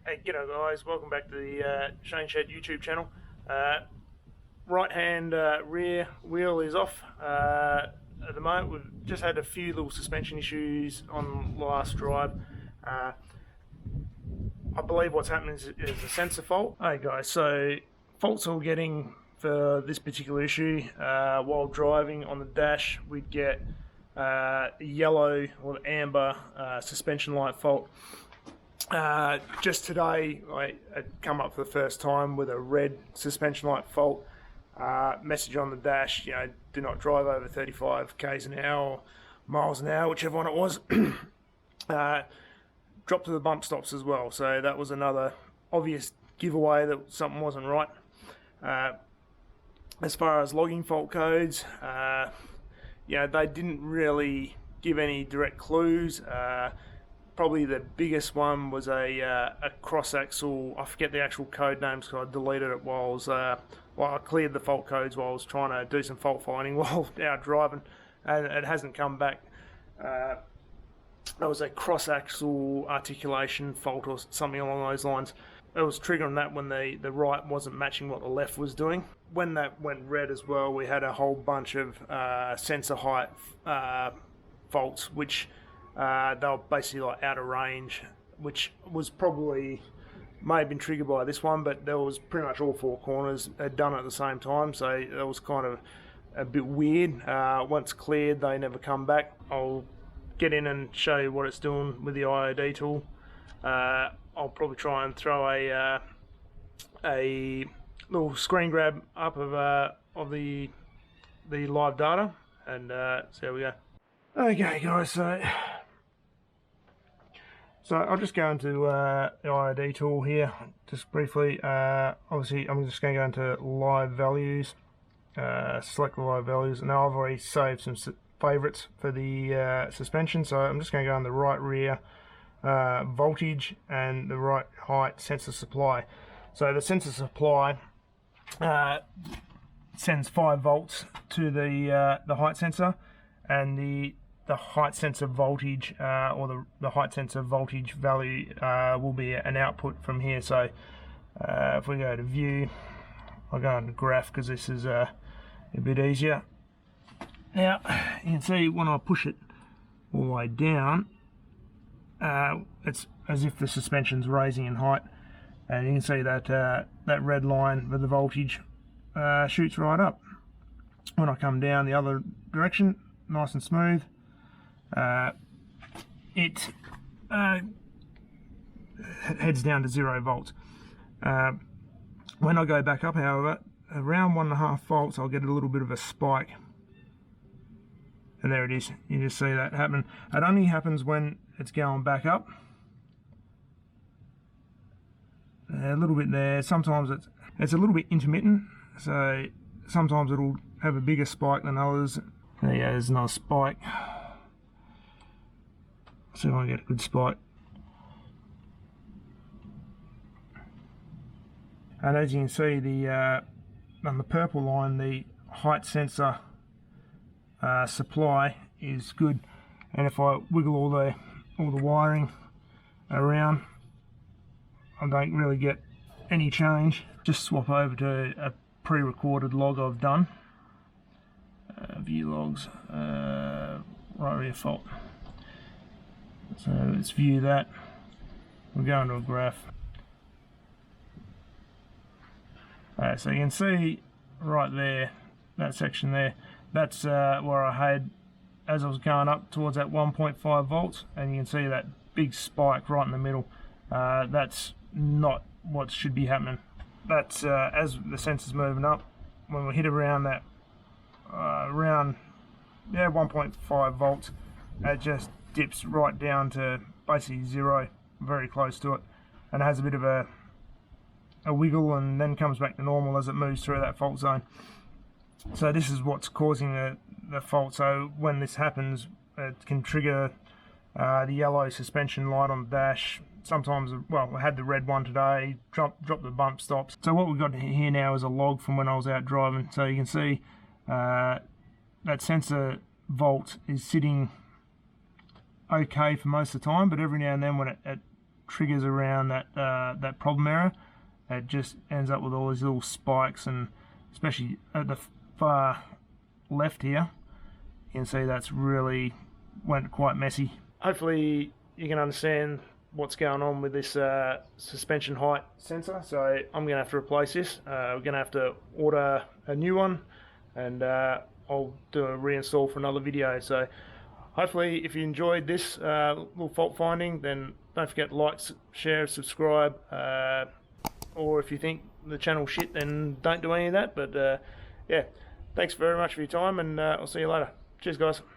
Hey, g'day guys, welcome back to the Shane Shed YouTube channel. Right hand rear wheel is off at the moment. We've just had a few little suspension issues on the last drive. I believe what's happening is a sensor fault. Hey guys, so faults we're getting for this particular issue, while driving on the dash, we'd get yellow or amber suspension light fault. Just today I had come up for the first time with a red suspension light fault. Message on the dash, do not drive over 35 k's an hour or miles an hour, whichever one it was. Dropped to the bump stops as well, so that was another obvious giveaway that something wasn't right. As far as logging fault codes, they didn't really give any direct clues. Probably the biggest one was a cross axle. I forget the actual code names because I deleted it while I was I cleared the fault codes while I was trying to do some fault finding while out driving, and it hasn't come back. It was a cross axle articulation fault or something along those lines. It was triggering that when the right wasn't matching what the left was doing. When that went red as well, we had a whole bunch of sensor height faults, which they were basically like out of range, which was probably may have been triggered by this one, but there was pretty much all four corners had done it at the same time, so that was kind of a bit weird. Once cleared, they never come back. I'll get in and show you what it's doing with the IID tool. I'll probably try and throw a little screen grab up of the live data and see how we go. Okay guys, so I'll just go into the IID tool here, just briefly. Obviously I'm just going to go into live values, select the live values. Now I've already saved some favourites for the suspension, so I'm just going to go on the right rear voltage and the right height sensor supply. So the sensor supply sends 5 volts to the height sensor, and the height sensor voltage or the height sensor voltage value will be an output from here. So if we go to view, I'll go into graph because this is a bit easier. Now you can see when I push it all the way down, it's as if the suspension's raising in height, and you can see that that red line with the voltage shoots right up. When I come down the other direction, nice and smooth, it heads down to 0 volts. When I go back up, however, around 1.5 volts, I'll get a little bit of a spike. And there it is. You just see that happen. It only happens when it's going back up. A little bit there. Sometimes it's a little bit intermittent. So sometimes it'll have a bigger spike than others. There you go, there's another spike. See if I can get a good spike. And as you can see, the on the purple line, the height sensor supply is good, and if I wiggle all the wiring around, I don't really get any change. Just swap over to a pre-recorded log I've done. View logs, right rear fault. So let's view that. We'll go into a graph. So you can see right there, that section there, that's where I had, as I was going up towards that 1.5 volts, and you can see that big spike right in the middle. That's not what should be happening. That's as the sensor's moving up, when we hit around that, around 1.5 volts, it just dips right down to basically 0, very close to it, and has a bit of a wiggle and then comes back to normal as it moves through that fault zone. So this is what's causing the fault. So when this happens, it can trigger the yellow suspension light on the dash. Sometimes, well, I had the red one today, drop the bump stops. So what we've got here now is a log from when I was out driving. So you can see that sensor volt is sitting okay for most of the time, but every now and then when it triggers around that problem area, it just ends up with all these little spikes, and especially at the far left here, you can see that's really went quite messy. Hopefully you can understand what's going on with this suspension height sensor. So I'm going to have to replace this. We're going to have to order a new one, and I'll do a reinstall for another video. So hopefully if you enjoyed this little fault finding, then don't forget to like, share, subscribe, or if you think the channel's shit, then don't do any of that. But yeah, thanks very much for your time, and I'll see you later. Cheers guys.